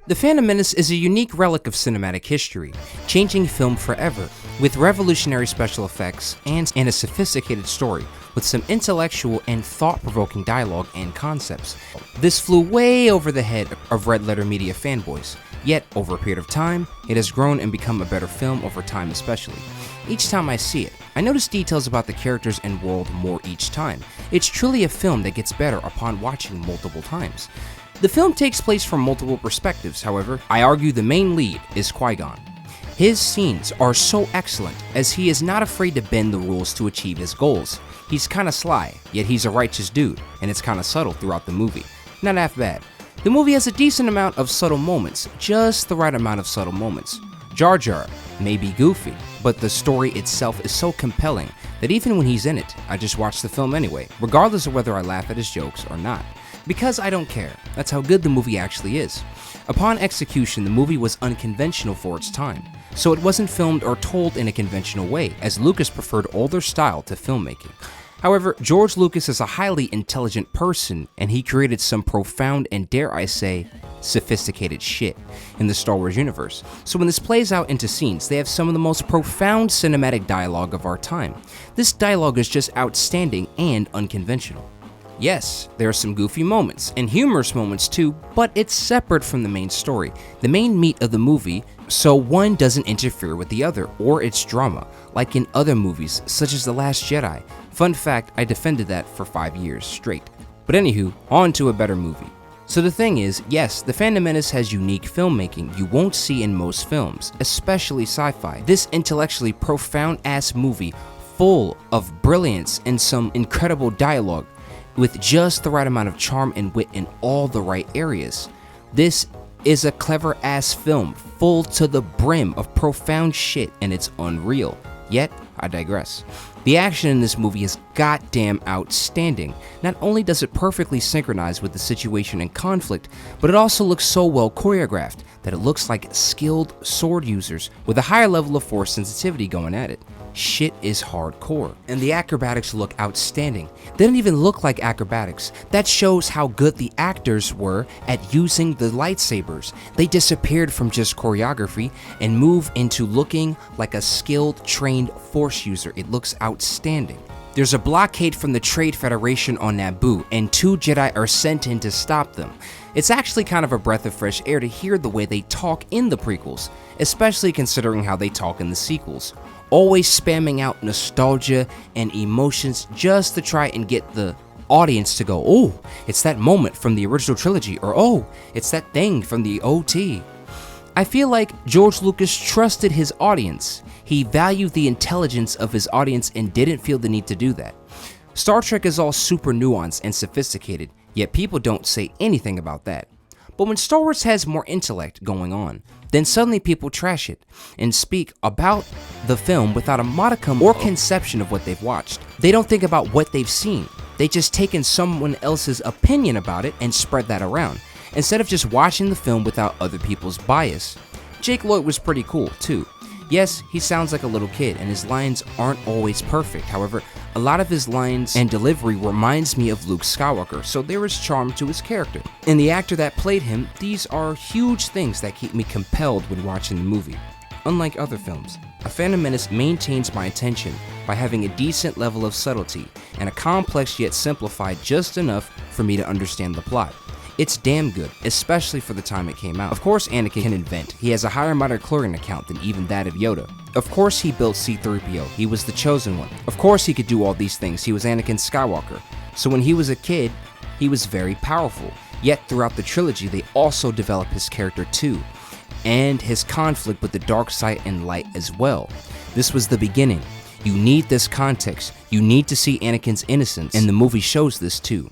The Phantom Menace is a unique relic of cinematic history, changing film forever, with revolutionary special effects and a sophisticated story, with some intellectual and thought-provoking dialogue and concepts. This flew way over the head of Red Letter Media fanboys, yet over a period of time, it has grown and become a better film over time especially. Each time I see it, I notice details about the characters and world more each time. It's truly a film that gets better upon watching multiple times. The film takes place from multiple perspectives, however. I argue the main lead is Qui-Gon. His scenes are so excellent, as he is not afraid to bend the rules to achieve his goals. He's kinda sly, yet he's a righteous dude, and it's kinda subtle throughout the movie. Not half bad. The movie has a decent amount of subtle moments, just the right amount of subtle moments. Jar Jar may be goofy, but the story itself is so compelling that even when he's in it, I just watch the film anyway, regardless of whether I laugh at his jokes or not. Because I don't care, that's how good the movie actually is. Upon execution, the movie was unconventional for its time, so it wasn't filmed or told in a conventional way, as Lucas preferred older style to filmmaking. However, George Lucas is a highly intelligent person, and he created some profound and, dare I say, sophisticated shit in the Star Wars universe. So when this plays out into scenes, they have some of the most profound cinematic dialogue of our time. This dialogue is just outstanding and unconventional. Yes, there are some goofy moments, and humorous moments too, but it's separate from the main story, the main meat of the movie, so one doesn't interfere with the other, or its drama, like in other movies, such as The Last Jedi. Fun fact, I defended that for 5 years straight. But anywho, on to a better movie. So the thing is, yes, The Phantom Menace has unique filmmaking you won't see in most films, especially sci-fi. This intellectually profound-ass movie, full of brilliance and some incredible dialogue, with just the right amount of charm and wit in all the right areas. This is a clever ass film, full to the brim of profound shit, and it's unreal. Yet, I digress. The action in this movie is goddamn outstanding. Not only does it perfectly synchronize with the situation and conflict, but it also looks so well choreographed that it looks like skilled sword users with a higher level of force sensitivity going at it. Shit is hardcore, and the acrobatics look outstanding. They don't even look like acrobatics. That shows how good the actors were at using the lightsabers. They disappeared from just choreography and move into looking like a skilled, trained force user. It looks outstanding. There's a blockade from the Trade Federation on Naboo, and 2 Jedi are sent in to stop them. It's actually kind of a breath of fresh air to hear the way they talk in the prequels, especially considering how they talk in the sequels. Always spamming out nostalgia and emotions just to try and get the audience to go, oh, it's that moment from the original trilogy, or oh, it's that thing from the OT. I feel like George Lucas trusted his audience. He valued the intelligence of his audience and didn't feel the need to do that. Star Trek is all super nuanced and sophisticated, yet people don't say anything about that. But when Star Wars has more intellect going on, then suddenly people trash it and speak about the film without a modicum or conception of what they've watched. They don't think about what they've seen. They just take in someone else's opinion about it and spread that around, instead of just watching the film without other people's bias. Jake Lloyd was pretty cool too. Yes, he sounds like a little kid and his lines aren't always perfect. However, a lot of his lines and delivery reminds me of Luke Skywalker, so there is charm to his character. And the actor that played him, these are huge things that keep me compelled when watching the movie. Unlike other films, A Phantom Menace maintains my attention by having a decent level of subtlety and a complex yet simplified just enough for me to understand the plot. It's damn good, especially for the time it came out. Of course Anakin can invent. He has a higher midi-chlorian account than even that of Yoda. Of course he built C-3PO. He was the chosen one. Of course he could do all these things. He was Anakin Skywalker. So when he was a kid, he was very powerful. Yet throughout the trilogy, they also develop his character too, and his conflict with the dark side and light as well. This was the beginning. You need this context. You need to see Anakin's innocence, and the movie shows this too.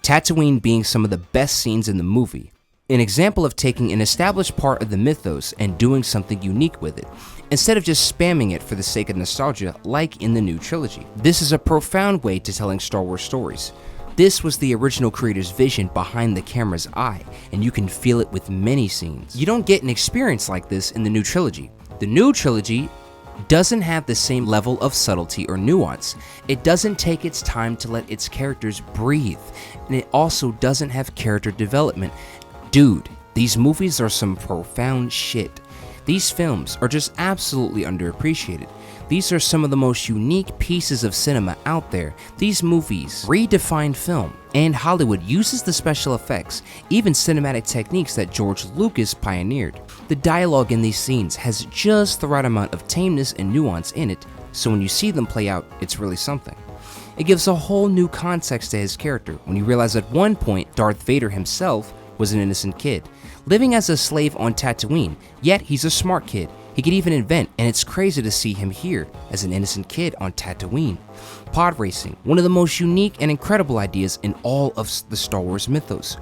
Tatooine being some of the best scenes in the movie. An example of taking an established part of the mythos and doing something unique with it, instead of just spamming it for the sake of nostalgia like in the new trilogy. This is a profound way to telling Star Wars stories. This was the original creator's vision behind the camera's eye, and you can feel it with many scenes. You don't get an experience like this in the new trilogy. The new trilogy doesn't have the same level of subtlety or nuance. It doesn't take its time to let its characters breathe, and it also doesn't have character development. Dude, These movies are some profound shit. These films are just absolutely underappreciated. These are some of the most unique pieces of cinema out there. These movies redefine film, and Hollywood uses the special effects, even cinematic techniques that George Lucas pioneered. The dialogue in these scenes has just the right amount of tameness and nuance in it, so when you see them play out, it's really something. It gives a whole new context to his character when you realize at one point Darth Vader himself was an innocent kid, living as a slave on Tatooine, yet he's a smart kid. He could even invent, and it's crazy to see him here as an innocent kid on Tatooine. Pod racing, one of the most unique and incredible ideas in all of the Star Wars mythos.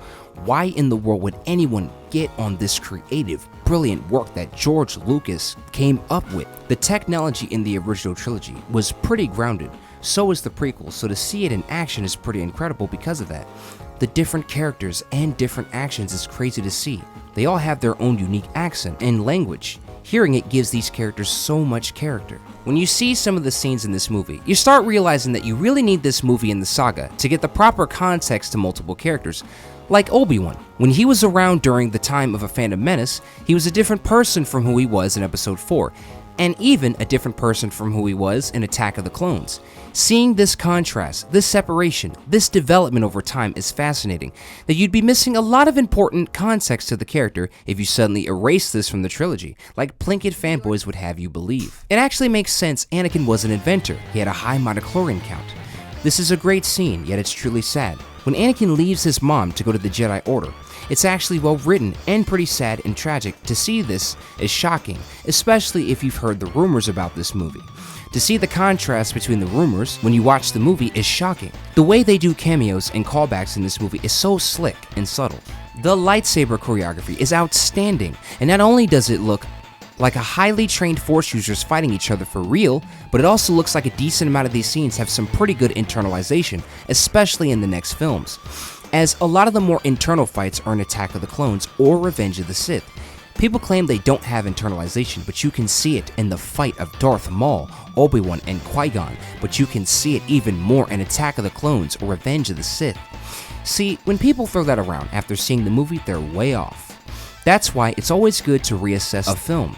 Why in the world would anyone get on this creative, brilliant work that George Lucas came up with? The technology in the original trilogy was pretty grounded, so is the prequel, so to see it in action is pretty incredible because of that. The different characters and different actions is crazy to see. They all have their own unique accent and language. Hearing it gives these characters so much character. When you see some of the scenes in this movie, you start realizing that you really need this movie in the saga to get the proper context to multiple characters. Like Obi-Wan. When he was around during the time of A Phantom Menace, he was a different person from who he was in Episode 4, and even a different person from who he was in Attack of the Clones. Seeing this contrast, this separation, this development over time is fascinating, that you'd be missing a lot of important context to the character if you suddenly erase this from the trilogy, like Plinkett fanboys would have you believe. It actually makes sense. Anakin was an inventor. He had a high midichlorian count. This is a great scene, yet it's truly sad. When Anakin leaves his mom to go to the Jedi Order, it's actually well written and pretty sad and tragic. To see this is shocking, especially if you've heard the rumors about this movie. To see the contrast between the rumors when you watch the movie is shocking. The way they do cameos and callbacks in this movie is so slick and subtle. The lightsaber choreography is outstanding, and not only does it look like a highly trained Force users fighting each other for real, but it also looks like a decent amount of these scenes have some pretty good internalization, especially in the next films, as a lot of the more internal fights are in Attack of the Clones or Revenge of the Sith. People claim they don't have internalization, but you can see it in the fight of Darth Maul, Obi-Wan, and Qui-Gon, but you can see it even more in Attack of the Clones or Revenge of the Sith. See, when people throw that around after seeing the movie, they're way off. That's why it's always good to reassess a film.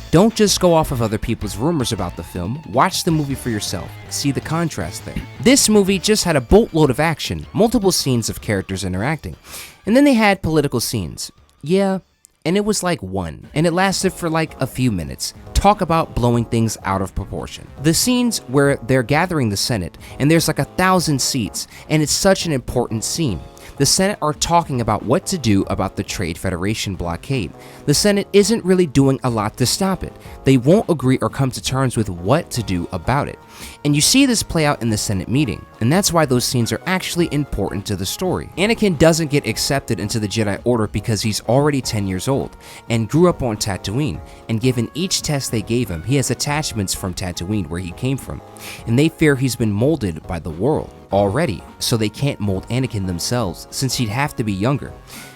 Don't just go off of other people's rumors about the film, watch the movie for yourself, see the contrast there. This movie just had a boatload of action, multiple scenes of characters interacting, and then they had political scenes. Yeah, and it was like one, and it lasted for like a few minutes. Talk about blowing things out of proportion. The scenes where they're gathering the Senate, and there's like 1,000 seats, and it's such an important scene. The Senate are talking about what to do about the Trade Federation blockade. The Senate isn't really doing a lot to stop it. They won't agree or come to terms with what to do about it. And you see this play out in the Senate meeting, and that's why those scenes are actually important to the story. Anakin doesn't get accepted into the Jedi Order because he's already 10 years old and grew up on Tatooine, and given each test they gave him, he has attachments from Tatooine where he came from, and they fear he's been molded by the world already, so they can't mold Anakin themselves since he'd have to be younger.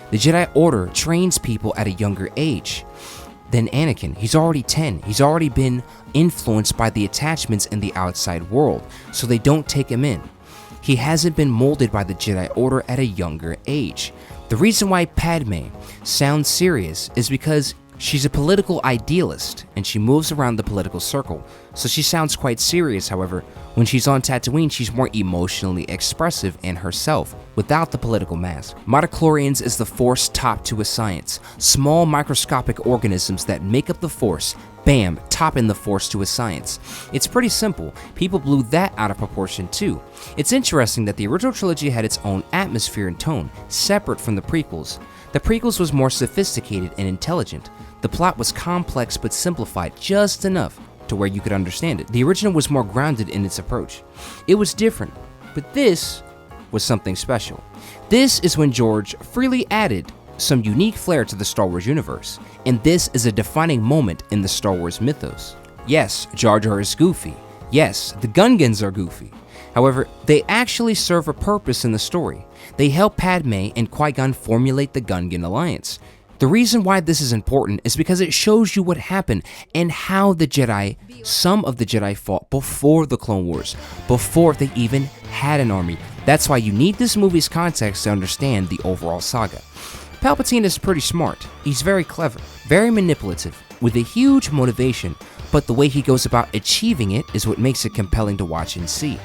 The Jedi Order trains people at a younger age than Anakin. He's already 10. He's already been influenced by the attachments in the outside world, so they don't take him in. He hasn't been molded by the Jedi Order at a younger age. The reason why Padme sounds serious is because she's a political idealist and she moves around the political circle, so she sounds quite serious. However, when she's on Tatooine, she's more emotionally expressive and herself, without the political mask. Midichlorians is the Force top to a science. Small microscopic organisms that make up the Force, bam, topping the Force to a science. It's pretty simple. People blew that out of proportion too. It's interesting that the original trilogy had its own atmosphere and tone, separate from the prequels. The prequels was more sophisticated and intelligent. The plot was complex but simplified just enough to where you could understand it. The original was more grounded in its approach. It was different, but this was something special. This is when George freely added some unique flair to the Star Wars universe, and this is a defining moment in the Star Wars mythos. Yes, Jar Jar is goofy. Yes, the Gungans are goofy. However, they actually serve a purpose in the story. They help Padme and Qui-Gon formulate the Gungan alliance. The reason why this is important is because it shows you what happened and how the Jedi, some of the Jedi fought before the Clone Wars, before they even had an army. That's why you need this movie's context to understand the overall saga. Palpatine is pretty smart. He's very clever, very manipulative, with a huge motivation, but the way he goes about achieving it is what makes it compelling to watch and see.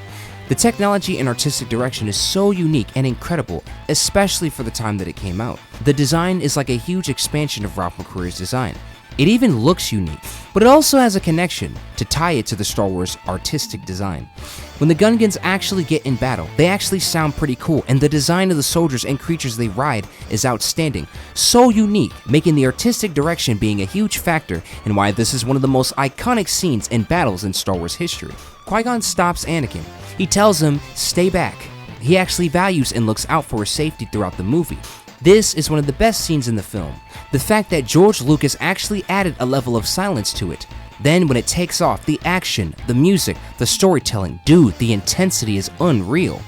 The technology and artistic direction is so unique and incredible, especially for the time that it came out. The design is like a huge expansion of Ralph McQuarrie's design. It even looks unique, but it also has a connection to tie it to the Star Wars artistic design. When the Gungans actually get in battle, they actually sound pretty cool, and the design of the soldiers and creatures they ride is outstanding. So unique, making the artistic direction being a huge factor in why this is one of the most iconic scenes in battles in Star Wars history. Qui-Gon stops Anakin. He tells him, "Stay back." He actually values and looks out for his safety throughout the movie. This is one of the best scenes in the film. The fact that George Lucas actually added a level of silence to it. Then when it takes off, the action, the music, the storytelling, dude, the intensity is unreal.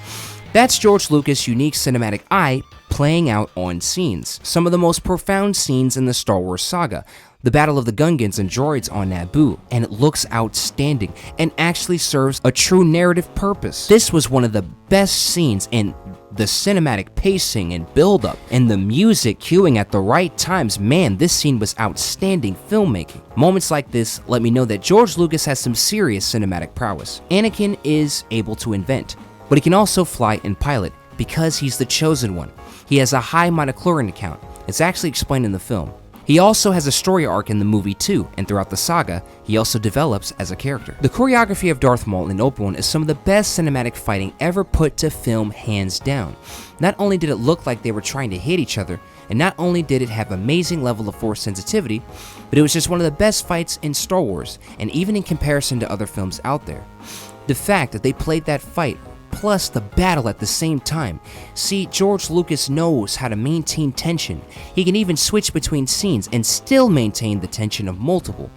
That's George Lucas' unique cinematic eye playing out on scenes. Some of the most profound scenes in the Star Wars saga. The Battle of the Gungans and droids on Naboo, and it looks outstanding and actually serves a true narrative purpose. This was one of the best scenes in the cinematic pacing and build-up, and the music cueing at the right times. Man, this scene was outstanding filmmaking. Moments like this let me know that George Lucas has some serious cinematic prowess. Anakin is able to invent, but he can also fly and pilot because he's the chosen one. He has a high midichlorian count. It's actually explained in the film. He also has a story arc in the movie too, and throughout the saga, he also develops as a character. The choreography of Darth Maul in Obi-Wan is some of the best cinematic fighting ever put to film, hands down. Not only did it look like they were trying to hit each other, and not only did it have amazing level of force sensitivity, but it was just one of the best fights in Star Wars, and even in comparison to other films out there. The fact that they played that fight plus the battle at the same time. See, George Lucas knows how to maintain tension. He can even switch between scenes and still maintain the tension of multiple.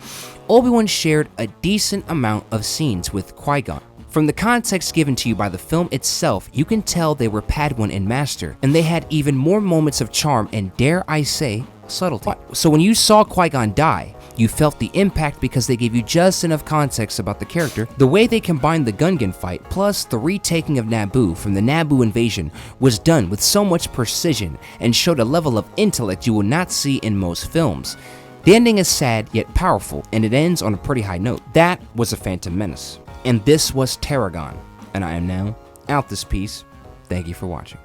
Obi-Wan shared a decent amount of scenes with Qui-Gon. From the context given to you by the film itself, you can tell they were Padawan and Master, and they had even more moments of charm and, dare I say, subtlety. So when you saw Qui-Gon die, you felt the impact because they gave you just enough context about the character. The way they combined the Gungan fight plus the retaking of Naboo from the Naboo invasion was done with so much precision and showed a level of intellect you will not see in most films. The ending is sad yet powerful, and it ends on a pretty high note. That was A Phantom Menace, and this was Tarragon, and I am now out this piece. Thank you for watching.